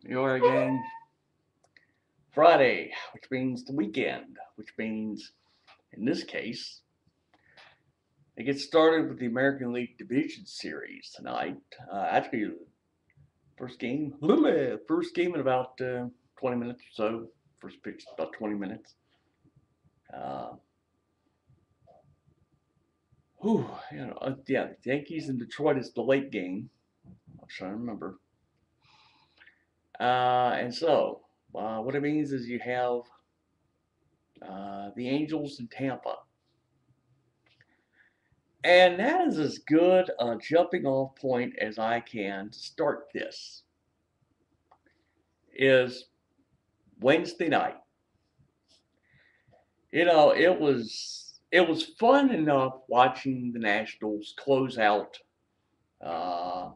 You are again. Friday, which means the weekend, which means, in this case, it gets started with the American League Division Series tonight. Actually, first game in about 20 minutes or so. First pitch about 20 minutes. Uh, yeah, the Yankees in Detroit is the late game. I'm trying to remember. What it means is you have the Angels in Tampa. And that is as good a jumping off point as I can to start this. Is Wednesday night. It was fun enough watching the Nationals close out uh,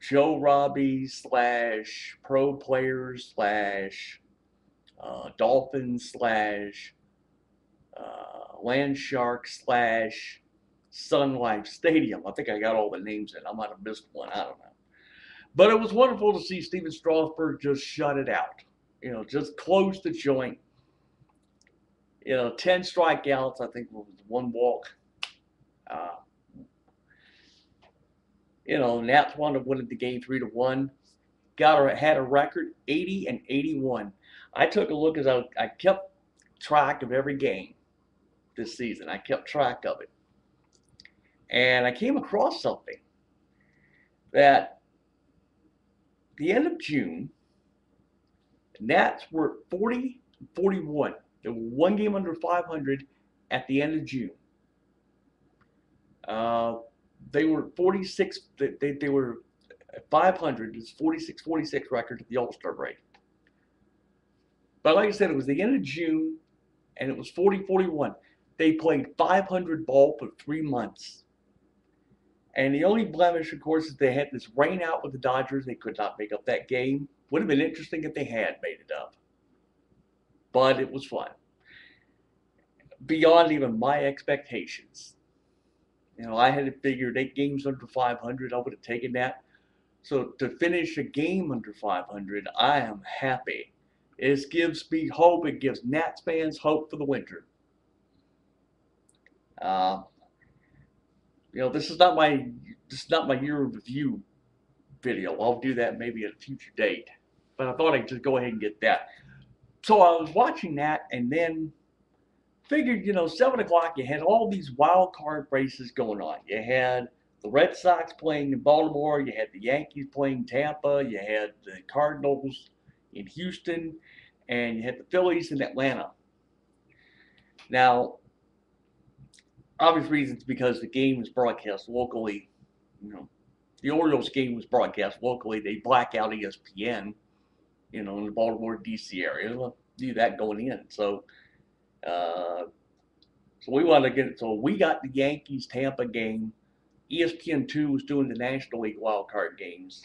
Joe Robbie slash pro players slash Dolphins slash Land Shark slash Sun Life Stadium. I think I got all the names in. I might have missed one. I don't know. But it was wonderful to see Steven Strasburg just shut it out. Just close the joint. 10 strikeouts, I think was one walk. Uh, Nats wound up winning the game 3-1. Had a record 80 and 81. I took a look as I kept track of every game this season. I kept track of it. And I came across something that the end of June, the Nats were 40 41. They were one game under 500 at the end of June. Uh, they were 46. They were 500. It's 46-46 record at the All Star break. But like I said, it was the end of June, and it was 40-41. They played 500 ball for 3 months. And the only blemish, of course, is they had this rain out with the Dodgers. They could not make up that game. Would have been interesting if they had made it up. But it was fun. Beyond even my expectations. I had figured 8 games under 500. I would have taken that. So to finish a game under 500, I am happy. It gives me hope. It gives Nats fans hope for the winter. Uh, this is not my year review video. I'll do that maybe at a future date. But I thought I'd just go ahead and get that. So I was watching that, and then figured, 7 o'clock, you had all these wild card races going on. You had the Red Sox playing in Baltimore, you had the Yankees playing Tampa, you had the Cardinals in Houston, and you had the Phillies in Atlanta. Now, obvious reasons because the game was broadcast locally. The Orioles game was broadcast locally. They black out ESPN, in the Baltimore D.C. area. Knew that going in. Uh, So we wanted to get it. So we got the Yankees Tampa game. ESPN2 was doing the National League wild card games.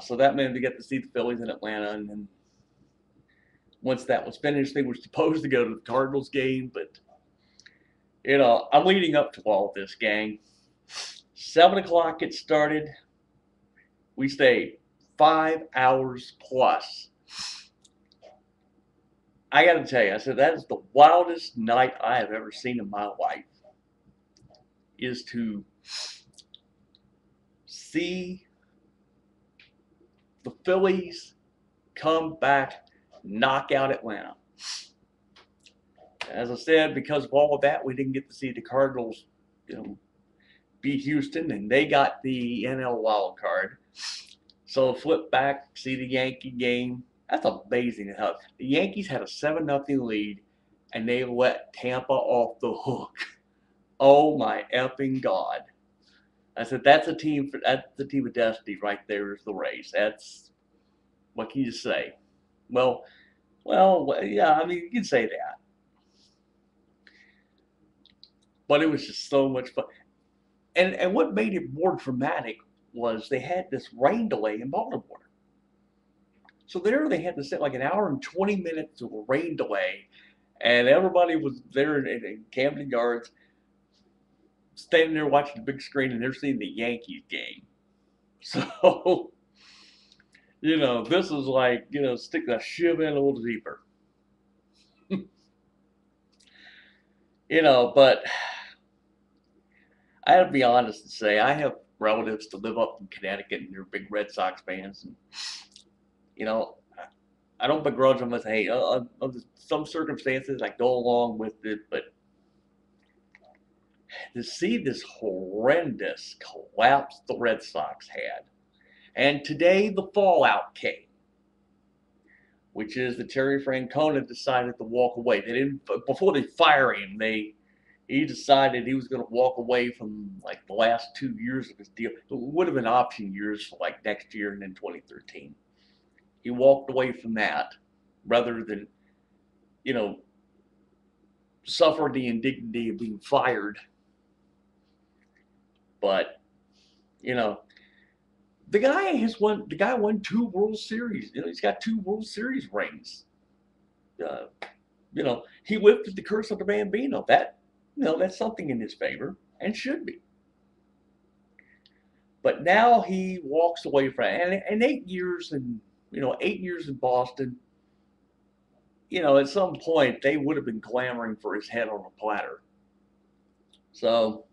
So that meant we got to see the Phillies in Atlanta. And then once that was finished, they were supposed to go to the Cardinals game. But, I'm leading up to all this, gang. 7 o'clock it started. We stayed 5 hours plus. I got to tell you, I said, that is the wildest night I have ever seen in my life. Is to see the Phillies come back, knock out Atlanta. As I said, because of all of that, we didn't get to see the Cardinals, beat Houston, and they got the NL wild card. So flip back, see the Yankee game. That's amazing. How the Yankees had a 7-0 lead, and they let Tampa off the hook. Oh my effing God! I said that's the team of destiny right there. Is the Rays. That's what can you say? Well, yeah. I mean, you can say that, but it was just so much fun. And what made it more dramatic was they had this rain delay in Baltimore. So there they had to sit like an hour and 20 minutes of a rain delay, and everybody was there in Camden Yards, standing there watching the big screen, and they're seeing the Yankees game. So, this is like, stick that shiv in a little deeper. But I have to be honest and say I have relatives that live up in Connecticut and they're big Red Sox fans. And, you know, I don't begrudge them and say, hey, under some circumstances I go along with it, but to see this horrendous collapse the Red Sox had, and today the fallout came, which is that Terry Francona decided to walk away. They didn't, before they fire him, he decided he was going to walk away from like the last 2 years of his deal. It would have been option years for like next year and then 2013. He walked away from that rather than, you know, suffer the indignity of being fired. But, you know, the guy won 2 World Series. He's got 2 World Series rings. Uh, he lifted the curse of the Bambino. That's something in his favor and should be. But now he walks away from it. And 8 years in Boston, at some point they would have been clamoring for his head on a platter. So,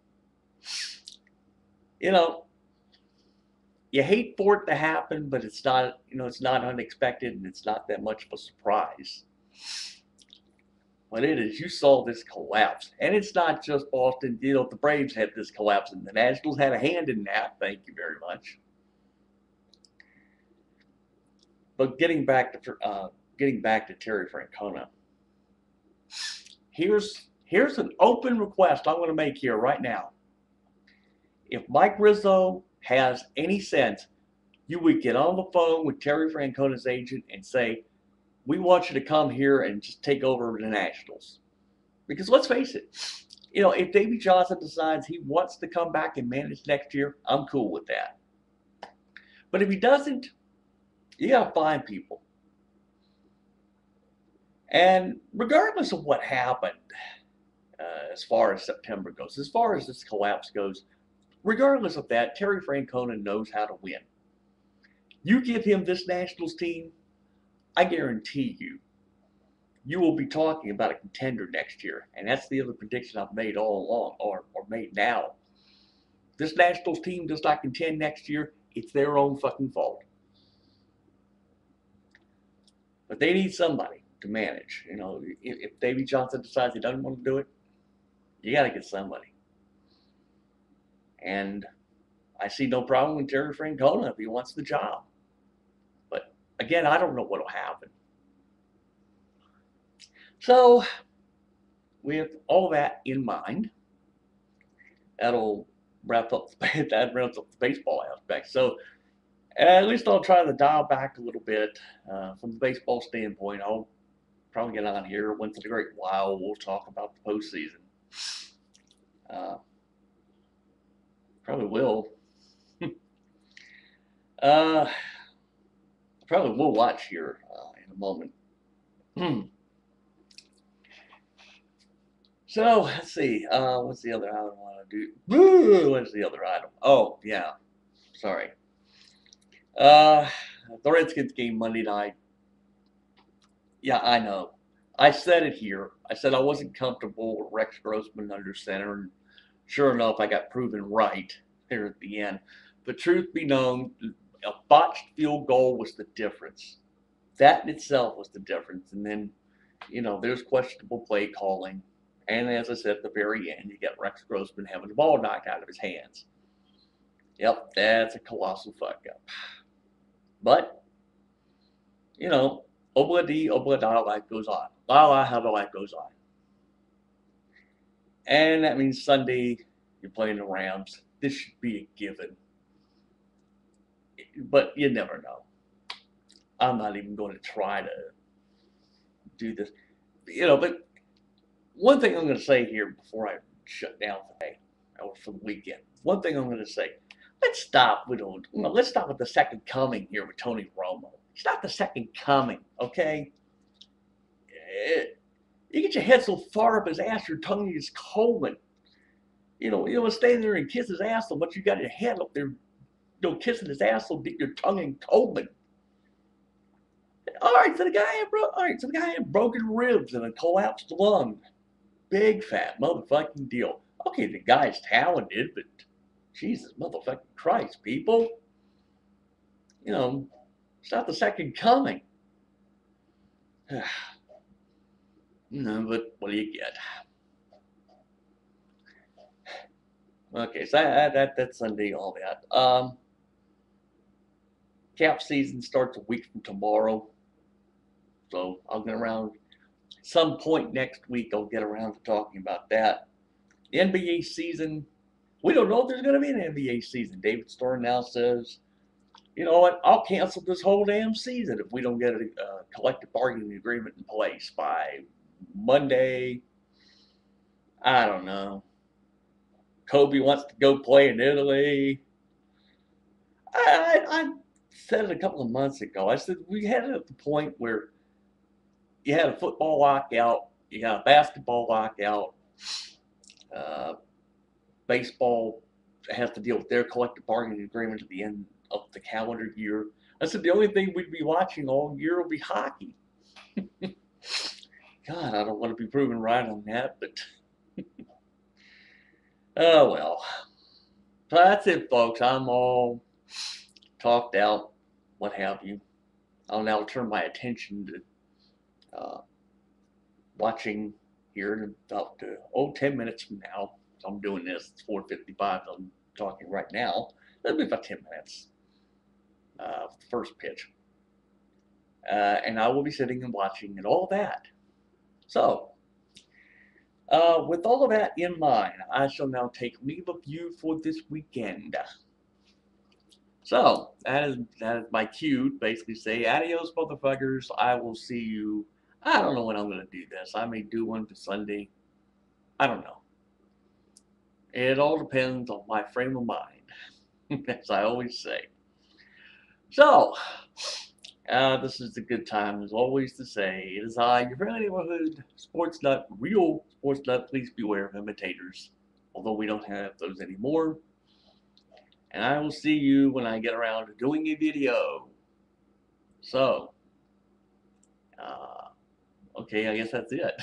you hate for it to happen, but it's not unexpected and it's not that much of a surprise. But it is, you saw this collapse. And it's not just Boston. The Braves had this collapse and the Nationals had a hand in that. Thank you very much. But getting back to Terry Francona, here's an open request I'm going to make here right now. If Mike Rizzo has any sense, you would get on the phone with Terry Francona's agent and say, we want you to come here and just take over the Nationals. Because let's face it, if Davey Johnson decides he wants to come back and manage next year, I'm cool with that. But if he doesn't, you got to find people. And regardless of what happened, as far as September goes, as far as this collapse goes, regardless of that, Terry Francona knows how to win. You give him this Nationals team, I guarantee you will be talking about a contender next year. And that's the other prediction I've made all along, or made now. This Nationals team does not contend next year, it's their own fucking fault. But they need somebody to manage. If Davey Johnson decides he doesn't want to do it, you got to get somebody. And I see no problem with Terry Francona if he wants the job. But again, I don't know what will happen. So, with all that in mind, that'll wrap up the baseball aspect. So, at least I'll try to dial back a little bit from the baseball standpoint. I'll probably get on here once in a great while. We'll talk about the postseason. Probably will. Probably will watch here in a moment. So let's see. What's the other item I want to do? What's the other item? Oh yeah, sorry. The Redskins game Monday night. Yeah, I know. I said it here. I said I wasn't comfortable with Rex Grossman under center, and sure enough, I got proven right there at the end. The truth be known, a botched field goal was the difference. That in itself was the difference. And then, there's questionable play calling. And as I said at the very end, you get Rex Grossman having the ball knocked out of his hands. Yep, that's a colossal fuck up. But, obla-di, life goes on. La, how the life goes on. And that means Sunday, you're playing the Rams. This should be a given. But you never know. I'm not even going to try to do this. But one thing I'm going to say here before I shut down today, or for the weekend, one thing I'm going to say, let's stop with the second coming here with Tony Romo. He's not the second coming, okay? You get your head so far up his ass, your tongue is cold. You stay there and kiss his ass so much you got your head up there kissing his ass will dip your tongue in Coleman. Alright, so the guy had broken ribs and a collapsed lung. Big fat motherfucking deal. Okay, the guy's talented, but Jesus motherfucking Christ, people. You know, it's not the second coming. No, but what do you get? Okay, so that's Sunday, all that. Cap season starts a week from tomorrow, so I'll get around some point next week. I'll get around to talking about that. The NBA season, we don't know if there's going to be an NBA season. David Stern now says, you know what, I'll cancel this whole damn season if we don't get a collective bargaining agreement in place by Monday. I don't know. Kobe wants to go play in Italy. I said it a couple of months ago. I said we had it at the point where you had a football lockout, you got a basketball lockout, uh, baseball has to deal with their collective bargaining agreement at the end of the calendar year. I said the only thing we'd be watching all year will be hockey. God, I don't want to be proven right on that, but oh well. So that's it, folks. I'm all talked out, what have you. I'll now turn my attention to watching here in about 10 minutes from now. So I'm doing this. It's 4:55. I'm talking right now. It'll be about 10 minutes for the first pitch. And I will be sitting and watching and all that. So, with all of that in mind, I shall now take leave of you for this weekend. So, that is my cue to basically say, adios, motherfuckers. I will see you. I don't know when I'm going to do this. I may do one for Sunday. I don't know. It all depends on my frame of mind, as I always say. So, this is a good time, as always, to say, it is I, your friendly neighborhood sports nut, real sports nut. Please beware of imitators, although we don't have those anymore. And I will see you when I get around to doing a video. So, okay, I guess that's it.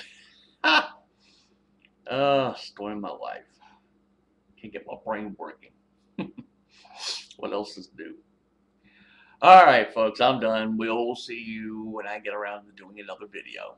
Story of my life. Can't get my brain working. What else is new? Alright, folks, I'm done. We'll see you when I get around to doing another video.